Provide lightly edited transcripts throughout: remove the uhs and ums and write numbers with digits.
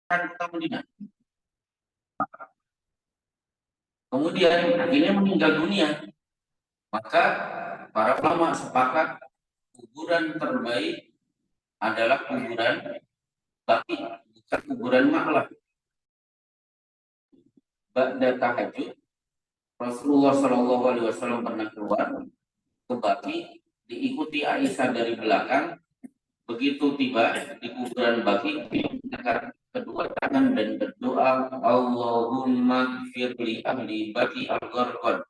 kota Madinah. Kemudian akhirnya meninggal dunia. Maka para ulama sepakat kuburan terbaik adalah kuburan baki, bukan kuburan maklah. Ba'da tahajud, Rasulullah Shallallahu Alaihi Wasallam pernah keluar ke baki, diikuti Aisyah dari belakang. Begitu tiba di kuburan baki, mengangkat kedua tangan dan berdoa, Allahumma firli ahli baki al-gharqad.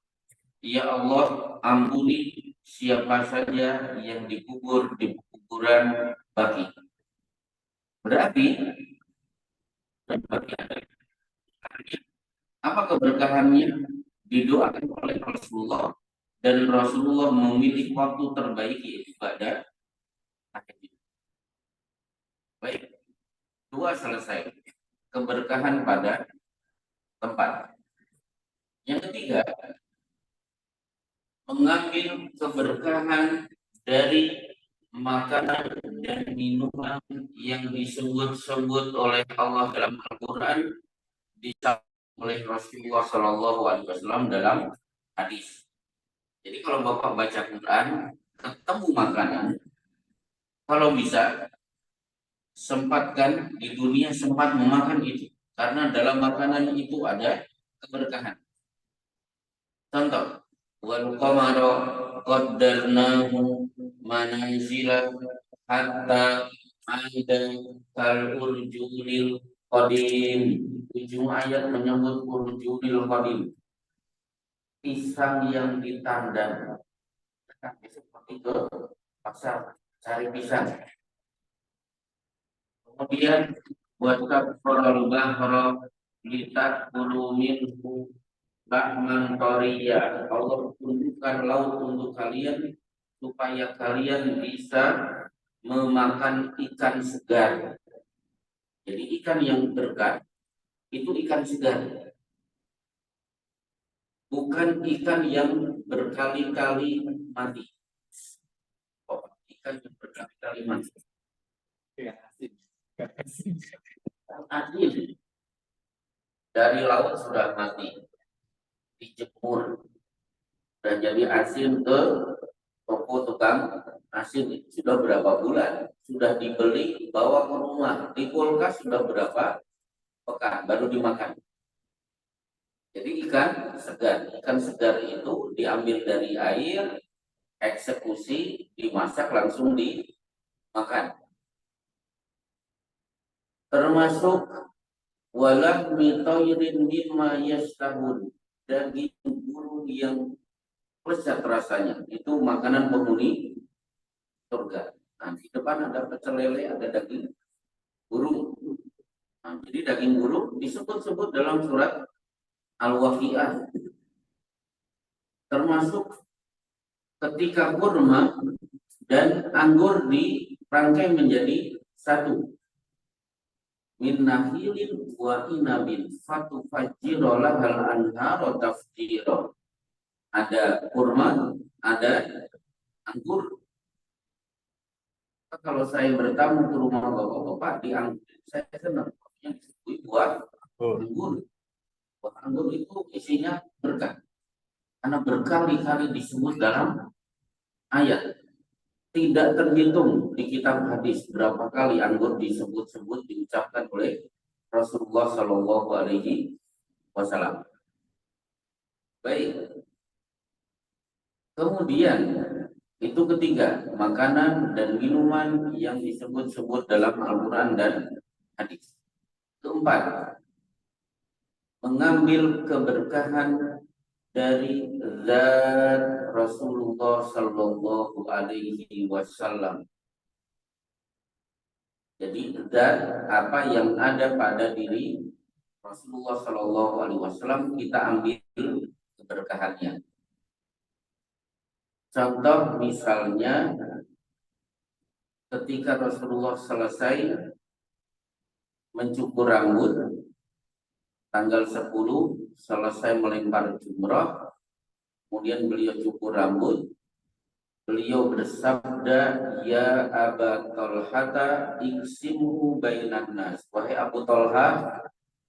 Ya Allah, ampuni siapa saja yang dikubur di kuburan baki. Berarti apa keberkahannya? Didoakan oleh Rasulullah, dan Rasulullah memilih waktu terbaik yaitu pada tahajud. Baik, dua selesai. Keberkahan pada tempat. Yang ketiga, mengambil keberkahan dari makanan dan minuman yang disebut-sebut oleh Allah dalam Al-Quran, disampaikan oleh Rasulullah Shallallahu Alaihi Wasallam dalam hadis. Jadi kalau Bapak baca Quran, ketemu makanan, kalau bisa sempatkan di dunia sempat memakan itu, karena dalam makanan itu ada keberkahan. Contoh, wal qamara qaddarnahu manazila hatta ada kal urjunil qadim. Ujung ayat menyebut urjunil qadim, pisang yang ditandang. Seperti itu, pasar cari pisang. Kemudian buat kafara bahra litat minhu rahman thoriya. Allah tunjukkan laut untuk kalian supaya kalian bisa memakan ikan segar. Jadi ikan yang berkah itu ikan segar, bukan ikan yang berkali-kali mati. Oh, ikan yang berkali-kali mati. Asin dari laut sudah mati, dijemur dan jadi asin ke toko tukang asin. Itu sudah berapa bulan, sudah dibeli bawa ke rumah, di kulkas sudah berapa pekan baru dimakan. Jadi ikan segar itu diambil dari air, eksekusi, dimasak, langsung dimakan. Termasuk walah mitoirin mimma yastahun, daging burung yang lezat rasanya, itu makanan penghuni surga. Nah, di depan ada pecel lele, ada daging burung. Nah, jadi daging burung disebut-sebut dalam surat Al-Waqiah. Termasuk ketika kurma dan anggur dirangkai menjadi satu. Min nahilin wa inabin fatufajjiro lahal anharo tafjiro. Ada kurma, ada anggur. Kalau saya bertamu ke rumah bapak-bapak di anggur, saya senang yang disebut buah anggur. Buah anggur itu isinya berkah, karena berkali-kali disebut dalam ayat. Tidak terhitung di kitab hadis berapa kali anggur disebut-sebut, diucapkan oleh Rasulullah Shallallahu Alaihi Wasallam. Baik. Kemudian itu ketiga, makanan dan minuman yang disebut-sebut dalam Al-Quran dan hadis. Keempat, mengambil keberkahan dari zat Rasulullah Shallallahu Alaihi Wasallam. Jadi zat apa yang ada pada diri Rasulullah Shallallahu Alaihi Wasallam, kita ambil keberkahannya. Contoh misalnya, ketika Rasulullah selesai mencukur rambut, tanggal 10 selesai melempar jumrah, kemudian beliau cukur rambut, Beliau bersabda, ya Aba Talhata iksimhu bainan nas. Wahai Abu Talha,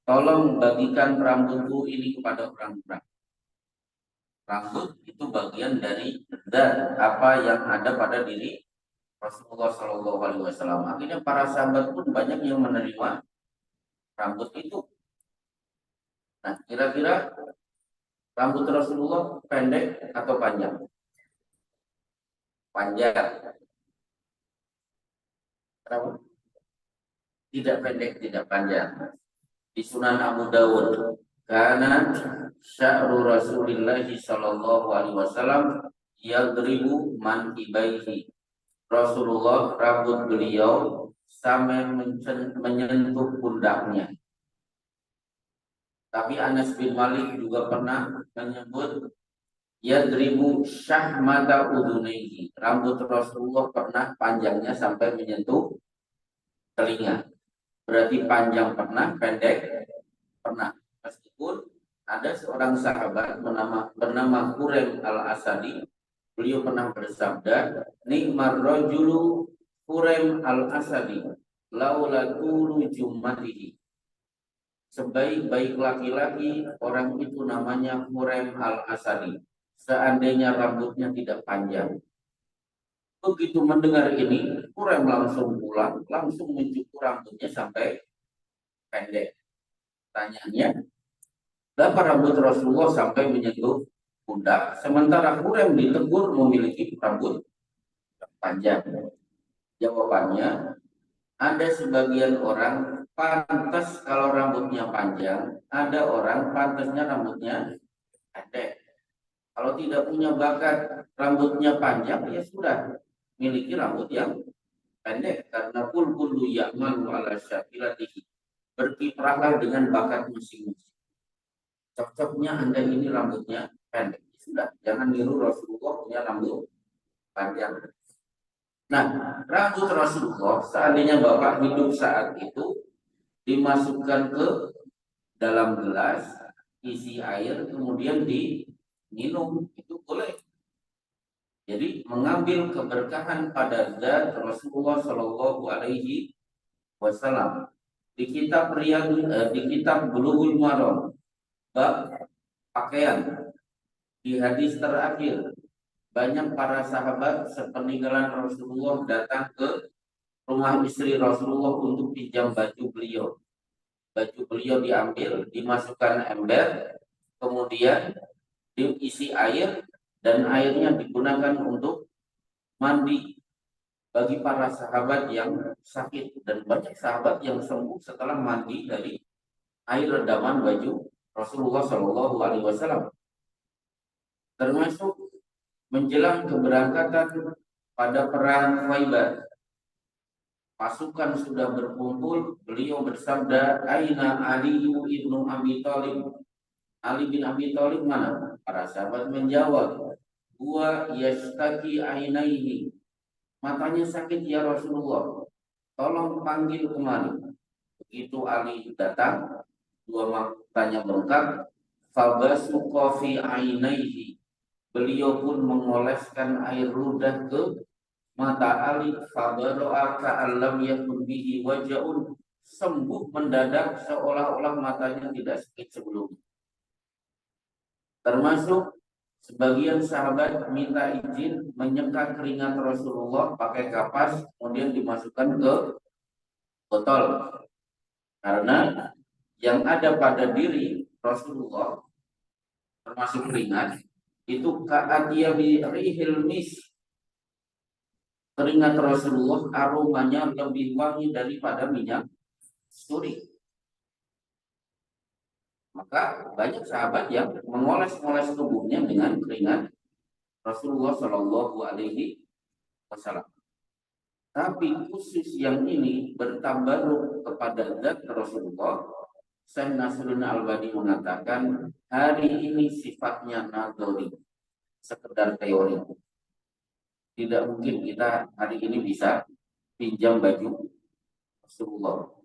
tolong bagikan rambutku ini kepada orang-orang. Rambut itu bagian dari zat apa yang ada pada diri Rasulullah Shallallahu Alaihi Wasallam. Akhirnya para sahabat pun banyak yang menerima rambut itu. Nah, kira-kira rambut Rasulullah pendek atau panjang? Panjang. Kenapa? Tidak pendek, tidak panjang. Di Sunan Abu Dawud, karena sya'ru Rasulillah Shallallahu Alaihi Wasallam yadribu mankibaihi. Rasulullah rambut beliau sampai menyentuh pundaknya. Tapi Anas bin Malik juga pernah menyebut yadribu syahmata udunaihi. Rambut Rasulullah pernah panjangnya sampai menyentuh telinga. Berarti panjang pernah, pendek pernah. Meskipun ada seorang sahabat bernama Huraim al-Asadi, beliau pernah bersabda, nikmar rajulu Huraim al-Asadi laula tulu jummatihi. Sebaik-baik laki-laki orang itu namanya Huraim al-Asadi, seandainya rambutnya tidak panjang. Begitu mendengar ini, Huraim langsung pulang, langsung mencukur rambutnya sampai pendek. Tanyanya, kenapa rambut Rasulullah sampai menyentuh pundak, sementara Huraim ditegur memiliki rambut panjang? Jawabannya, ada sebagian orang pantas kalau rambutnya panjang, ada orang pantasnya rambutnya pendek. Kalau tidak punya bakat rambutnya panjang, ya sudah miliki rambut yang pendek, karena kullu ya'malu ala syakilatihi. Berkiprahlah dengan bakat masing-masing. Cocoknya Anda ini rambutnya pendek, sudah, jangan niru Rasulullah punya rambut panjang. Nah, rambut Rasulullah seandainya Bapak hidup saat itu, dimasukkan ke dalam gelas, isi air, kemudian diminum, itu boleh. Jadi mengambil keberkahan pada zat Rasulullah Shallallahu Alaihi Wasallam. Di kitab di kitab Bulughul Maram, bab pakaian, di hadis terakhir, banyak para sahabat sepeninggalan Rasulullah datang ke rumah istri Rasulullah untuk pinjam baju beliau. Baju beliau diambil, dimasukkan ember, kemudian diisi air, dan airnya digunakan untuk mandi bagi para sahabat yang sakit, dan banyak sahabat yang sembuh setelah mandi dari air redaman baju Rasulullah Shallallahu Alaihi Wasallam. Termasuk menjelang keberangkatan pada perang Khaibar, pasukan sudah berkumpul, beliau bersabda, Aina Ali ibnu Abi Thalib. Ali bin Abi Thalib mana? Para sahabat menjawab, huwa yashtaki ainaihi. Matanya sakit ya Rasulullah, tolong panggil kemari. Begitu Ali datang, dua matanya bengkak, fabasuqa fi ainaihi. Beliau pun mengoleskan air ludah ke mata Ali, fabaro'a ka'allam yakun bihi waja'un. Sembuh mendadak seolah-olah matanya tidak sakit sebelumnya. Termasuk sebagian sahabat minta izin menyeka keringat Rasulullah pakai kapas, kemudian dimasukkan ke botol. Karena yang ada pada diri Rasulullah, termasuk keringat, itu ka'atiyabi rihil mis. Keringat Rasulullah aromanya lebih wangi daripada minyak suri. Maka banyak sahabat yang mengoles-ngoles tubuhnya dengan keringat Rasulullah Shallallahu Alaihi Wasallam. Tapi khusus yang ini bertabaruk kepada zat Rasulullah, Syekh Nasruddin Albani mengatakan hari ini sifatnya nadori, sekedar teori. Tidak mungkin kita hari ini bisa pinjam baju Rasulullah.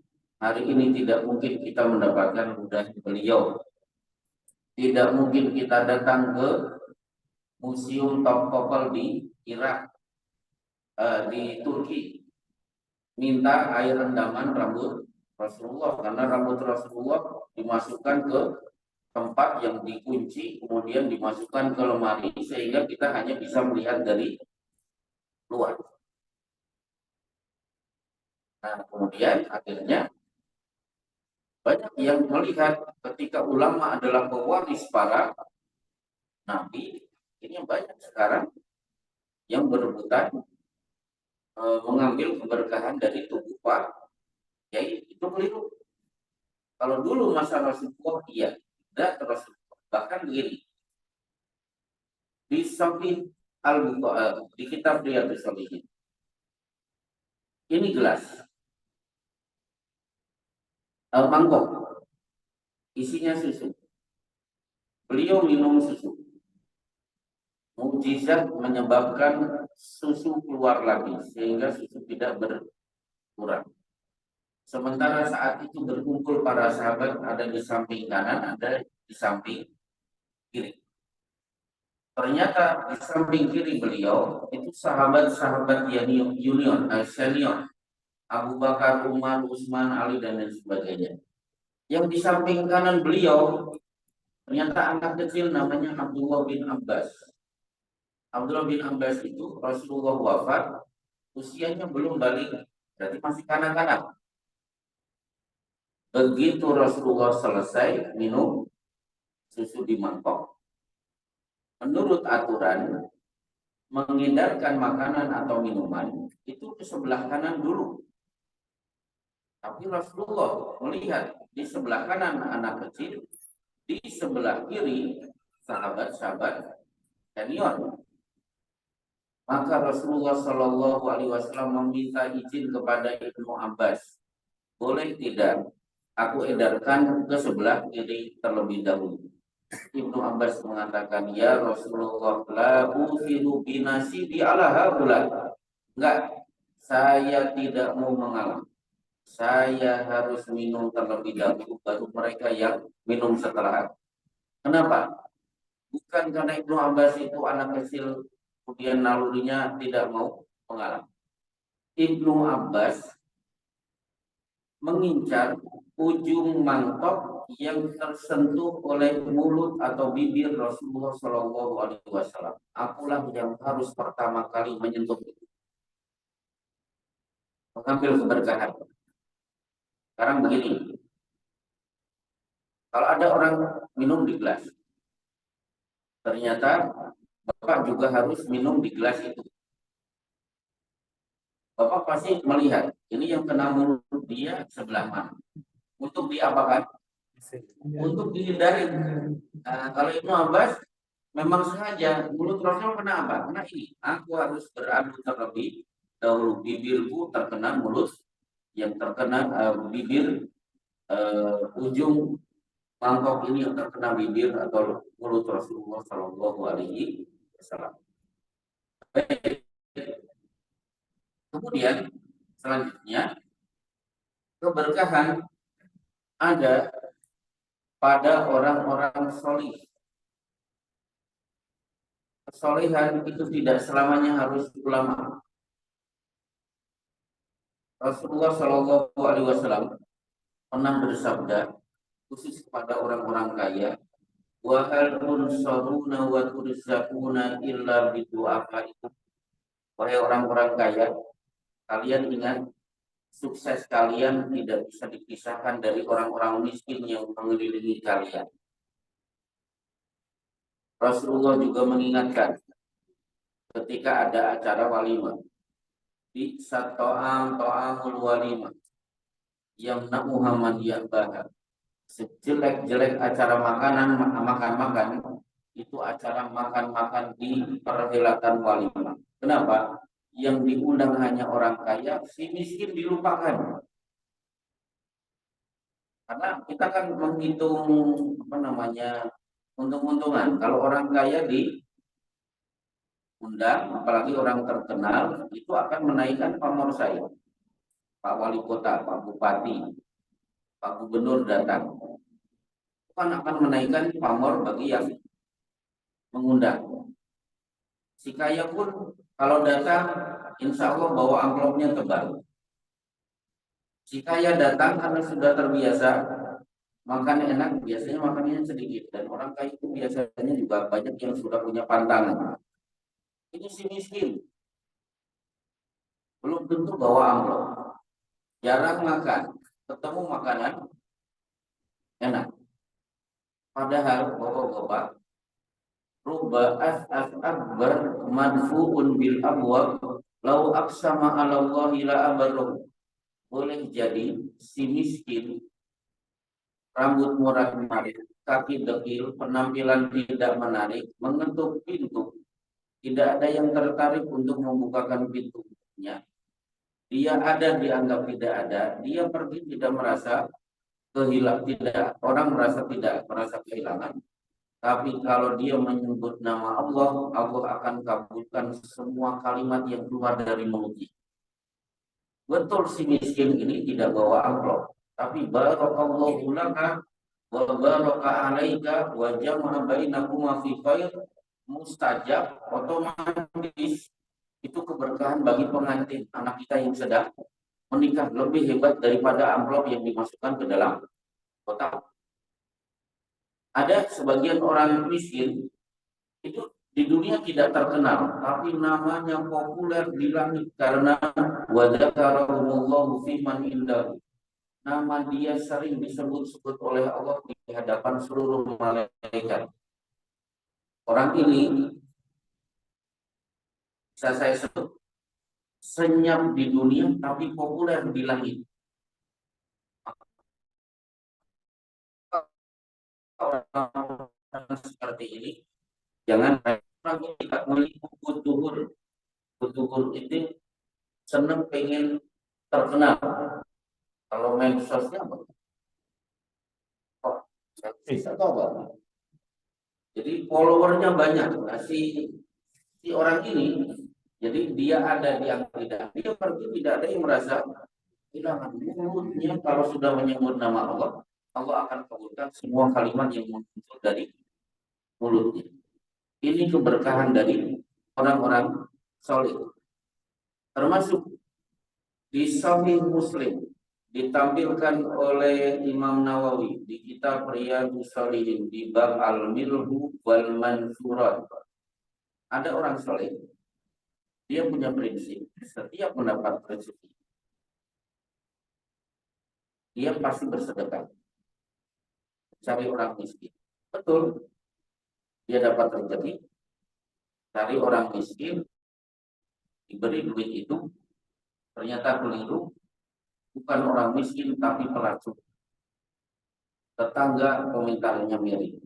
Hari ini tidak mungkin kita mendapatkan ludah beliau. Tidak mungkin kita datang ke museum Topkapel di Irak, di Turki, minta air rendaman rambut Rasulullah karena rambut Rasulullah dimasukkan ke tempat yang dikunci, kemudian dimasukkan ke lemari sehingga kita hanya bisa melihat dari luar. Nah, kemudian akhirnya banyak yang melihat ketika ulama adalah pewaris para nabi, ini banyak sekarang yang berebutan mengambil keberkahan dari tubuh Pak Kiai. Itu keliru. Kalau dulu masa Rasulullah, iya, tidak terus. Bahkan begini, di samping di kitab Riyadhus Shalihin, ini gelas, mangkok, isinya susu. Beliau minum susu. Mukjizat menyebabkan susu keluar lagi sehingga susu tidak berkurang. Sementara saat itu berkumpul para sahabat ada di samping kanan, ada di samping kiri. Ternyata di samping kiri beliau itu sahabat-sahabat junior, senior, Abu Bakar, Umar, Utsman, Ali dan lain sebagainya. Yang di samping kanan beliau ternyata anak kecil namanya Abdullah bin Abbas. Abdullah bin Abbas itu Rasulullah wafat, usianya belum balik, berarti masih kanak-kanak. Begitu Rasulullah selesai minum susu di mangkok, menurut aturan mengedarkan makanan atau minuman itu ke sebelah kanan dulu. Tapi Rasulullah melihat di sebelah kanan anak kecil, di sebelah kiri sahabat-sahabat senior. Maka Rasulullah Shallallahu Alaihi Wasallam meminta izin kepada Ibnu Abbas, boleh tidak aku edarkan ke sebelah kiri terlebih dahulu. Ibnu Abbas mengatakan, ya Rasulullah, la ufiru binasi bi ala haula. Enggak, saya tidak mau mengalah. Saya harus minum terlebih dahulu baru mereka yang minum setelah. Kenapa? Bukan karena Ibnu Abbas itu anak kecil kemudian nalurinya tidak mau mengalah. Ibnu Abbas mengincar ujung mangkok yang tersentuh oleh mulut atau bibir Rasulullah Shallallahu Alaihi Wasallam. Akulah yang harus pertama kali menyentuh itu, mengambil keberkahan. Sekarang begini, kalau ada orang minum di gelas, ternyata Bapak juga harus minum di gelas itu. Bapak pasti melihat, ini yang kena mulut dia sebelah mana. Untuk diapakan? Untuk dihindari. Nah, kalau Ibnu Abbas memang sengaja mulut Rasul kena apa? Kena ini. Aku harus beradu terlebih dahulu, bibirku terkena mulut yang terkena bibir ujung mangkok ini yang terkena bibir atau mulut Rasulullah Shallallahu Alaihi Wasallam. Kemudian selanjutnya keberkahan ada pada orang-orang solih. Kesolehan itu tidak selamanya harus ulama. Rasulullah Shallallahu Alaihi Wasallam pernah bersabda khusus kepada orang-orang kaya, wa hal tunsaruna wa turzaquna illa bidu'afaikum. Wahai orang-orang kaya, kalian ingat sukses kalian tidak bisa dipisahkan dari orang-orang miskin yang mengelilingi kalian. Rasulullah juga mengingatkan ketika ada acara walimah, di to'amul walimah yang Muhammad yang bahar. Sejelek-jelek acara makan-makan itu acara makan-makan di perhelatan walimah. Kenapa? Yang diundang hanya orang kaya, si miskin dilupakan. Karena kita kan menghitung untung-untungan. Kalau orang kaya diundang, apalagi orang terkenal, itu akan menaikkan pamor saya. Pak Wali Kota, Pak Bupati, Pak Gubernur datang, kan akan menaikkan pamor bagi yang mengundang. Si kaya pun Kalau datang, insya Allah bawa amplopnya tebal. Si kaya datang karena sudah terbiasa makan enak, biasanya makannya sedikit. Dan orang kaya itu biasanya juga banyak yang sudah punya pantangan. Ini si miskin, belum tentu bawa amplop. Jarang makan, ketemu makanan enak. Padahal bapak-bapak, rubba as'as akbar madfu'un bil abwab lau aqsama ala Allahi la abarruh. Boleh jadi si miskin, rambut murah menarik, kaki dekil, penampilan tidak menarik, mengetuk pintu, tidak ada yang tertarik untuk membukakan pintunya. Dia ada dianggap tidak ada, dia pergi tidak merasa kehilangan, tidak, orang merasa tidak merasa kehilangan. Tapi kalau dia menyebut nama Allah, Allah akan kabulkan semua kalimat yang keluar dari mulutnya. Betul si miskin ini tidak bawa amplop, tapi barakallahu laka wa baraka alaika wa jama'a bainakuma fi khair, mustajab, otomatis itu keberkahan bagi pengantin anak kita yang sedang menikah, lebih hebat daripada amplop yang dimasukkan ke dalam kotak. Ada sebagian orang miskin itu di dunia tidak terkenal, tapi namanya populer di langit karena wadzakarahumullahu fiman indahu. Nama dia sering disebut-sebut oleh Allah di hadapan seluruh malaikat. Orang ini bisa saya sebut senyap di dunia tapi populer di langit. Orang seperti ini jangan tidak meliput kutuhur. Kutuhur itu senang pengen terkenal. Kalau medsosnya apa? Oh, bisa tahu apa? Jadi followernya banyak. Nah, si orang ini, jadi dia ada di yang tidak. Dia pergi tidak ada yang merasa hilangan. Mulutnya kalau sudah menyebut nama Allah, Allah akan kabulkan semua kalimat yang muncul dari mulutnya. Ini keberkahan dari orang-orang soleh. Termasuk di Sahih Muslim ditampilkan oleh Imam Nawawi di kitab Riyadhus Shalihin di bab Al-Milhu wal Mansurat. Ada orang soleh, dia punya prinsip, setiap mendapat rezeki, dia pasti bersedekah, cari orang miskin. Betul, dia dapat rezeki, cari orang miskin, diberi duit itu, ternyata keliru, bukan orang miskin tapi pelacur. Tetangga komentarnya miring.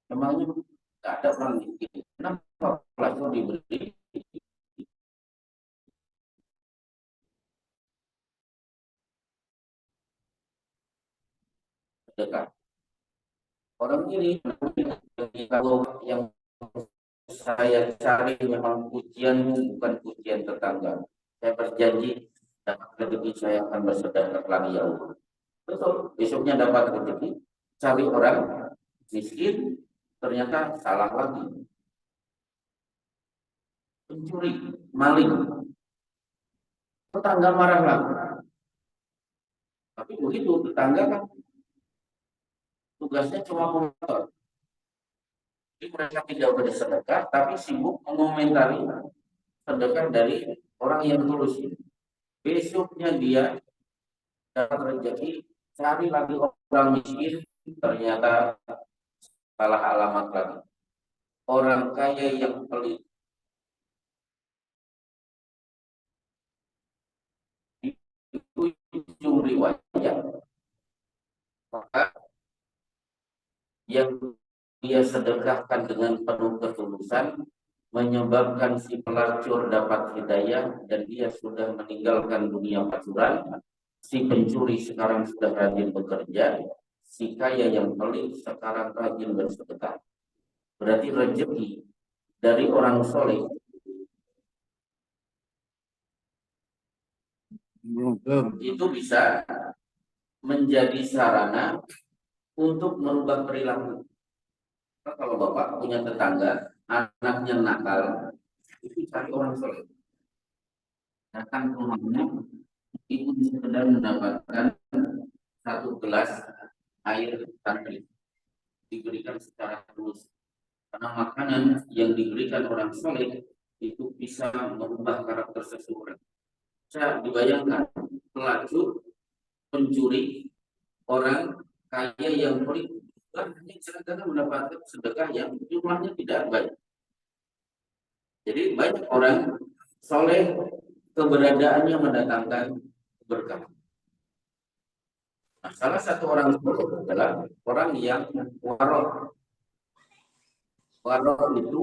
Memangnya tidak ada orang miskin, kenapa pelacur diberi sedekah? Orang ini kalau yang saya cari memang pujianmu bukan pujian tetangga. Saya berjanji dapat rezeki saya akan bersedekah lagi ya Allah. Betul, besoknya dapat rezeki, cari orang miskin, ternyata salah lagi. Pencuri, maling, tetangga marah lagi. Tapi begitu, tetangga kan tugasnya cuma mengotor. Jadi mereka tidak bersedekah, tapi sibuk mengomentari sedekah dari orang yang tulus ini. Besoknya dia dapat rezeki, cari lagi orang miskin, ternyata salah alamat lagi. Orang kaya yang pelit. Di ujung riwayat, maka yang dia sedekahkan dengan penuh ketulusan menyebabkan si pelacur dapat hidayah dan dia sudah meninggalkan dunia pelacuran. Si pencuri sekarang sudah rajin bekerja, si kaya yang pelit sekarang rajin bersedekah. Berarti rezeki dari orang soleh itu bisa menjadi sarana untuk merubah perilaku. Kalau Bapak punya tetangga, anaknya nakal, itu cari orang soleh. Datang ke rumahnya, itu sekedar mendapatkan satu gelas air tantri, diberikan secara tulus. Karena makanan yang diberikan orang soleh itu bisa merubah karakter seseorang. Saya dibayangkan pelacur, pencuri, orang kaya yang pelit, hanya sekedar mendapatkan sedekah yang jumlahnya tidak banyak. Jadi banyak orang soleh keberadaannya mendatangkan berkah. Nah, salah satu orang soleh adalah orang yang warok. Warok itu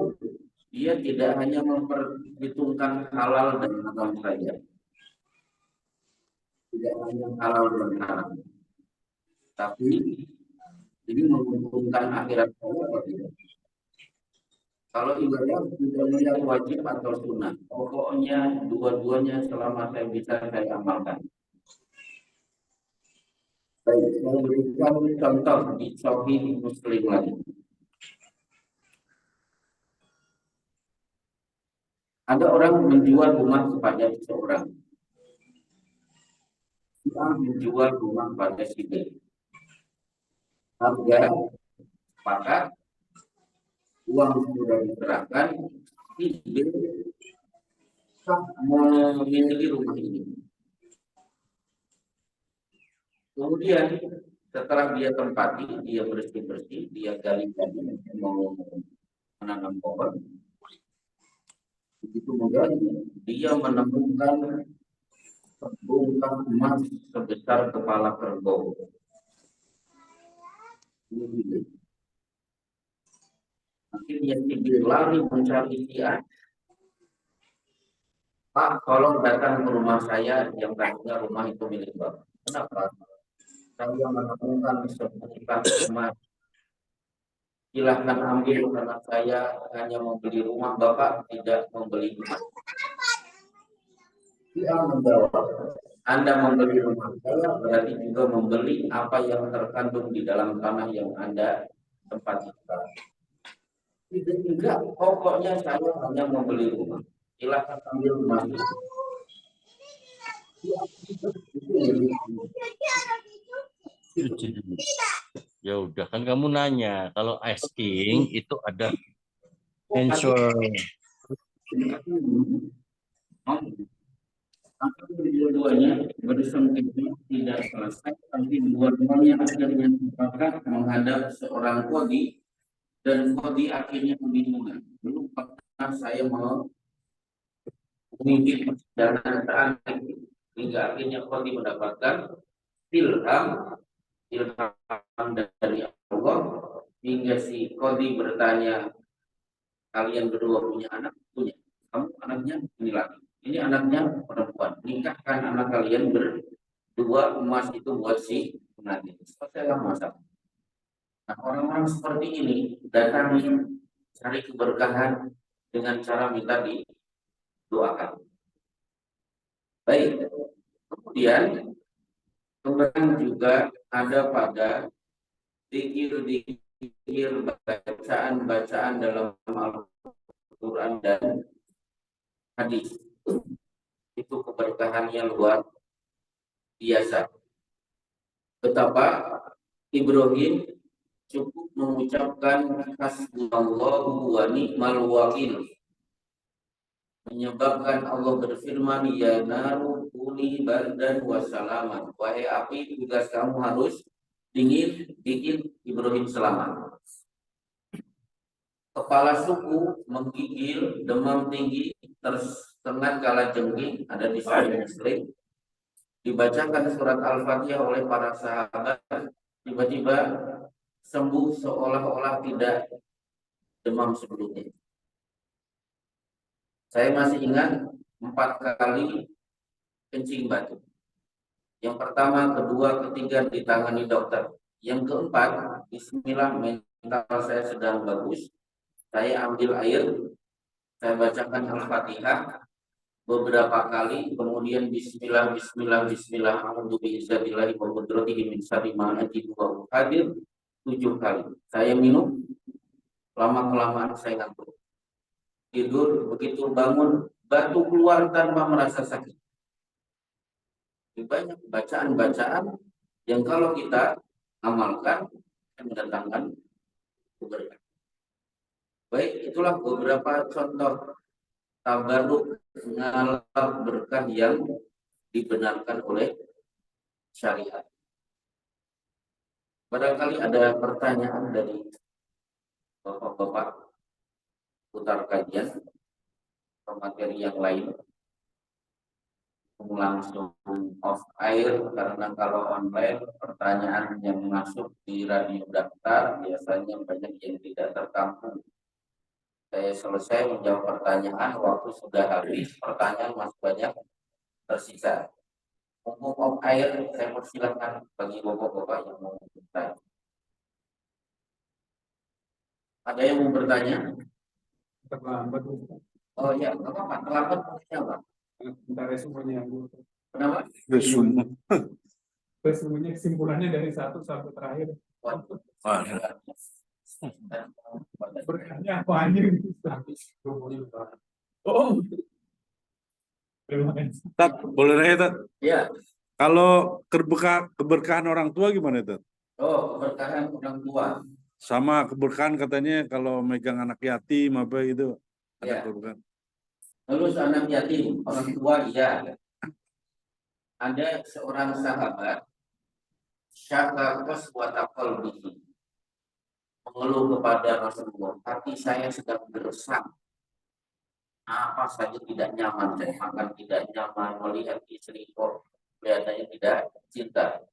dia tidak hanya memperhitungkan halal dan haram saja, tidak hanya halal dan haram, tapi ini menguntungkan akhirat saya atau tidak. Kalau ibadah tidak melihat wajib atau sunnah, pokoknya dua-duanya selama saya bisa saya amalkan. Baik, saya berikan contoh di Sahih Muslim lagi. Ada orang menjual rumah kepada seseorang. Dia menjual rumah pada si B. Harga sepakat, uang sudah diserahkan, si B memiliki rumah ini. Kemudian setelah dia tempati, dia bersih-bersih, dia gali-gali mau menanam pohon. Begitu mudah dia menemukan sebongkah emas sebesar kepala kerbau. Akhirnya dia lari mencari dia. Pak, tolong datang ke rumah saya yang tadinya rumah itu milik Bapak. Kenapa? Saya menemukan sebongkah emas. Silahkan ambil karena saya hanya membeli rumah, Bapak tidak membeli rumah. Dia menjawab, Anda membeli rumah saya berarti juga membeli apa yang terkandung di dalam tanah yang Anda tempati. Tidak, pokoknya saya hanya membeli rumah. Silahkan ambil rumah itu. Ya udah kan kamu nanya kalau asking itu ada answer. Dua-duanya bersengketa tidak selesai, tapi dua-duanya akhirnya sepakat menghadap seorang kodi dan kodi akhirnya kebingungan. Belum pernah saya mau memimpin perjalanan hingga akhirnya kodi mendapatkan ilham dari Allah hingga si kodi bertanya, kalian berdua punya anak? Punya. Kamu anaknya ini lagi. Ini anaknya perempuan. Nikahkan anak kalian berdua, emas itu buat si pengantin. Selesailah masalah. Nah, orang-orang seperti ini datangi cari keberkahan dengan cara minta didoakan. Baik. Kemudian juga ada pada zikir-zikir, bacaan-bacaan dalam Al-Quran dan hadis. Itu keberkahannya luar biasa. Betapa Ibrahim cukup mengucapkan hasbunallahu wa ni'mal wakil, menyebabkan Allah berfirman, ya naru kuni bardan wa salaman. Wahai api, tugas kamu harus dingin, bikin Ibrahim selamat. Kepala suku menggigil, demam tinggi, tersengat kalajengking, ada di Sahih Muslim. Dibacakan surat Al-Fatihah oleh para sahabat, tiba-tiba sembuh seolah-olah tidak demam sebelumnya. Saya masih ingat 4 kali kencing batu. Yang pertama, kedua, ketiga ditangani dokter. Yang keempat, bismillah, mental saya sedang bagus. Saya ambil air, saya bacakan Al-Fatihah beberapa kali, kemudian bismillah, bismillah, bismillah, a'udzu bi'izzatillahi wa qudratihi min syarri ma ajidu wa uhadir 7 kali. Saya minum, lama-kelamaan saya ngantuk. tidur, begitu bangun batu keluar tanpa merasa sakit. Banyak bacaan-bacaan yang kalau kita amalkan akan mendatangkan keberkahan. Baik, itulah beberapa contoh tabarruk ngalap berkah yang dibenarkan oleh syariat. Barangkali ada pertanyaan dari Bapak-bapak putar kajian atau materi yang lain. Langsung off air karena kalau online pertanyaan yang masuk di radio daftar biasanya banyak yang tidak tertampung. Saya selesai menjawab pertanyaan, waktu sudah habis, pertanyaan masih banyak tersisa. Mumpung off air, saya persilakan bagi bapak-bapak yang mau bertanya. Ada yang mau bertanya? Terlambat. Oh ya, nggak apa-apa. Terlambat maksudnya apa? Bentar resumenya. Kenapa? Resumenya kesimpulannya dari satu sampai terakhir. Waduh. Berkahnya apa anjir? Oh. Terima kasih. Tat, boleh nanya, Tat? Ya. Kalau keberkahan orang tua gimana, Tat? Oh, keberkahan orang tua. Sama keberkahan katanya kalau megang anak yatim apa itu ada Ya. keberkahan. Lulus anak yatim, orang tua iya. Ada seorang sahabat syaka qaswata qalbihi, mengeluh kepada Rasulullah, hati saya sedang gersang. Apa saja tidak nyaman, saya makan tidak nyaman, melihat istri kok kelihatannya tidak cinta.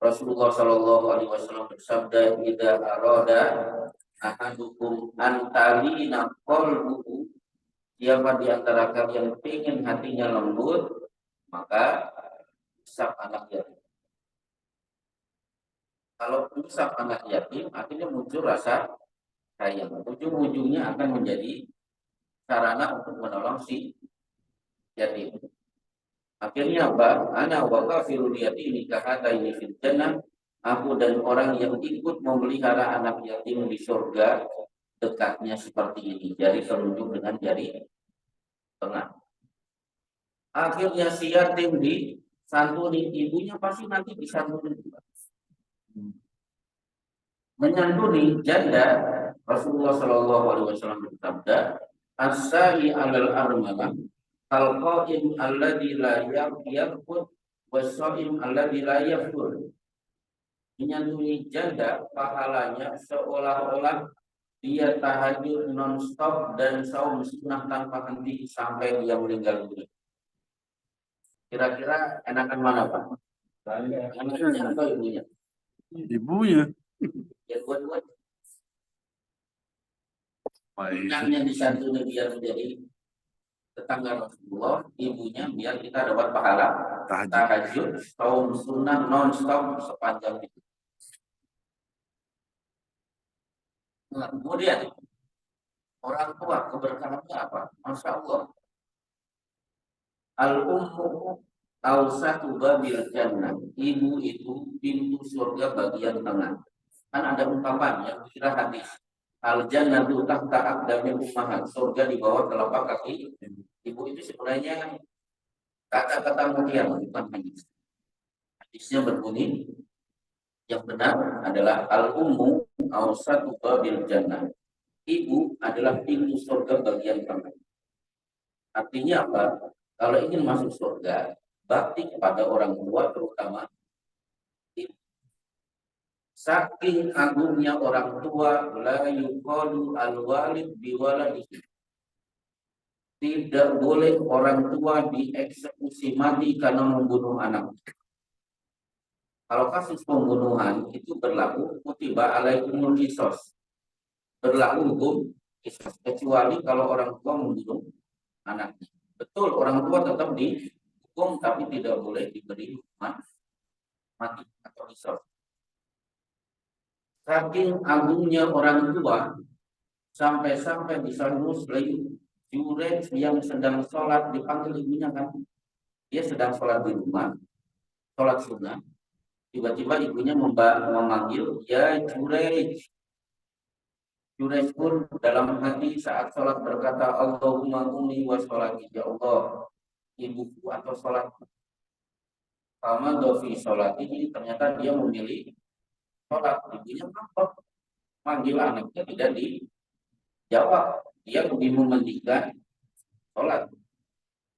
Rasulullah Shallallahu Alaihi Wasallam bersabda, "Idza arada ahadukum antalina qalbuhu," siapa di antara kalian ingin hatinya lembut, maka usap anak yatim. Kalau usap anak yatim, artinya muncul rasa sayang. Ujung-ujungnya akan menjadi sarana untuk menolong si yatim. Akhirnya apa? Ana wa kafirul yatimi kahataini fil jannah. Aku dan orang yang ikut memelihara anak yatim di surga dekatnya seperti ini. Jari telunjuk dengan jari tengah. Akhirnya si yatim disantuni, ibunya pasti nanti disantuni juga. Menyantuni janda, Rasulullah Shallallahu Alaihi Wasallam bersabda, "As-sa'i 'alal armalah al-qa'im alladzi la yaqut was-sha'im alladzi la yaftur." Menyantuni janda pahalanya seolah-olah dia tahajud non-stop dan saum sunnah tanpa henti sampai dia meninggal dunia. Kira-kira enakan mana, Pak? Anaknya atau ibunya? Ibunya. Ya buat-buat. Anaknya disantuni biar menjadi tetangga Rasulullah, ibunya biar kita dapat pahala tahajud, saum sunnah non-stop sepanjang itu. Nah, kemudian orang tua keberkahannya apa? Masya Allah. Al-ummu awsatu babil jannah. Ibu itu pintu surga bagian tengah. Kan ada ungkapan yang kira hadis. Al-jannatu tahta aqdamil ummahat. Surga di bawah telapak kaki ibu. Itu sebenarnya kata-kata mulia, bukan hadis. Hadisnya berbunyi, yang benar adalah al-ummu awsatu babil jannah. Ibu adalah pintu surga bagian tengah. Artinya apa? Kalau ingin masuk surga, bakti kepada orang tua terutama ibu. Saking agungnya orang tua, la yuqalu al-walid biwaladihi. Tidak boleh orang tua dieksekusi mati karena membunuh anak. Kalau kasus pembunuhan itu berlaku kutiba alaikumul qisas. Berlaku hukum qisas, kecuali kalau orang tua membunuh anaknya. Betul, orang tua tetap dihukum tapi tidak boleh diberi hukuman mati atau qisas. Saking agungnya orang tua, sampai-sampai di Sahih Muslim, Jurej yang sedang sholat dipanggil ibunya kan, dia sedang sholat di rumah, sholat sunnah, tiba-tiba ibunya memanggil, ya Jurej. Jurayj pun dalam hati saat sholat berkata, Allahumma ummi wa sholati, ya Allah, ibuku atau sholat. Sama dofi sholat ini ternyata dia memilih sholat. Ibunya apa? Manggil anaknya tidak dijawab. Dia lebih mementingkan sholat.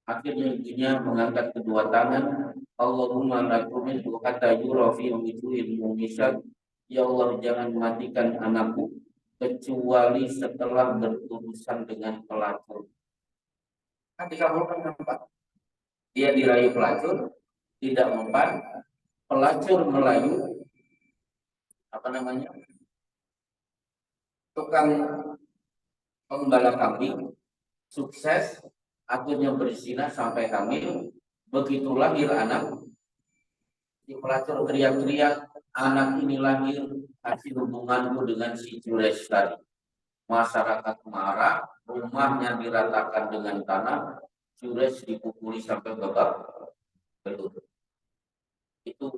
Akhirnya ibunya mengangkat kedua tangan. Allahumma lakumin hatta yura fi wujuhil mu'minat. Ya Allah, jangan matikan anakku kecuali setelah berurusan dengan pelacur. Kan dikabulkan apa? Dia dirayu pelacur, tidak mempan. Pelacur melayu, apa namanya? Tukang penggembala kambing, sukses, akhirnya berzina sampai hamil. Begitu lahir anak, si pelacur teriak-teriak, anak ini lahir hasil hubunganku dengan si Jurayj tadi. Masyarakat marah, rumahnya diratakan dengan tanah, Jurayj dipukuli sampai babak belur. Itu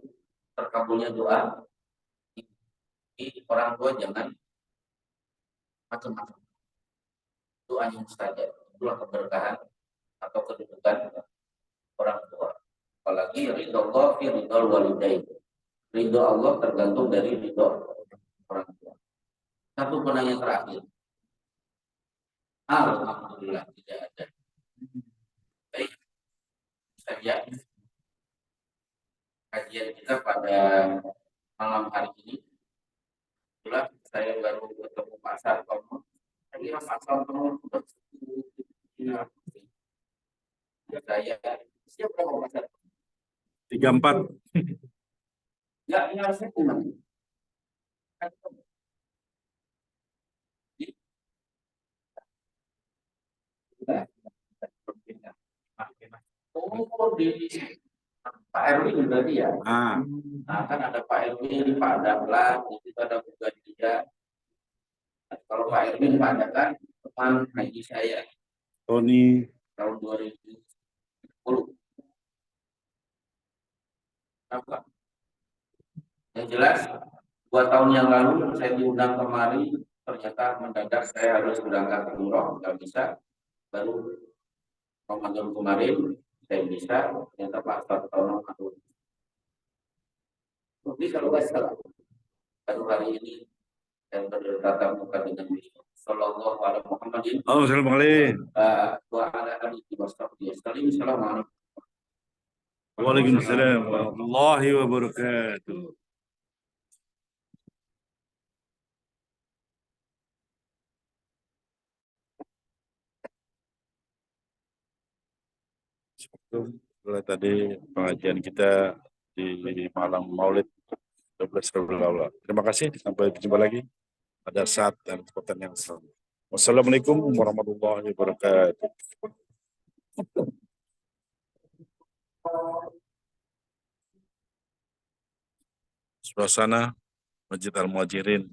terkabulnya doa. Jadi orang tua jangan macam-macam. Doanya mustajab. Itulah keberkahan atau kedudukan orang tua. Apalagi ridho Allah fi ridho walidain. Ridho Allah tergantung dari ridho orang tua. Satu penanya terakhir. Alhamdulillah tidak ada. Baik, saja kajian kita pada malam hari ini. Itulah saya baru ketemu Pak Sartono. Saya kira Pak Sartono sudah saya siapa Pak Sartono? 34. Enggak, ini harusnya kuman. Oh, di Pak Erwin berarti ya? Nah, kan ada Pak Erwin, Pak Dahlan, itu ada juga dia. Kalau Pak Erwin, Pak Dahlan, teman haji saya Tony. tahun 2010. Apa? Yang jelas, 2 tahun yang lalu saya diundang kemari, ternyata mendadak saya harus berangkat umroh, nggak bisa. Baru Ramadan kemarin saya bisa, ternyata Pak Sartono aduh. Tapi kalau nggak salah, baru hari ini saya bertatap muka dengan beliau. Sallallahu alaihi Muhammadin. Assalamualaikum. Wa ala alihi washabbihi wasallam. Assalamualaikum. Waalaikumsalam warahmatullahi wabarakatuh. Mulai tadi pengajian kita di malam Maulid 12 Rabiul Awal. Terima kasih, sampai berjumpa lagi pada saat dan kesempatan yang sama. Wassalamualaikum warahmatullahi wabarakatuh. Suasana Masjid Al-Muhajirin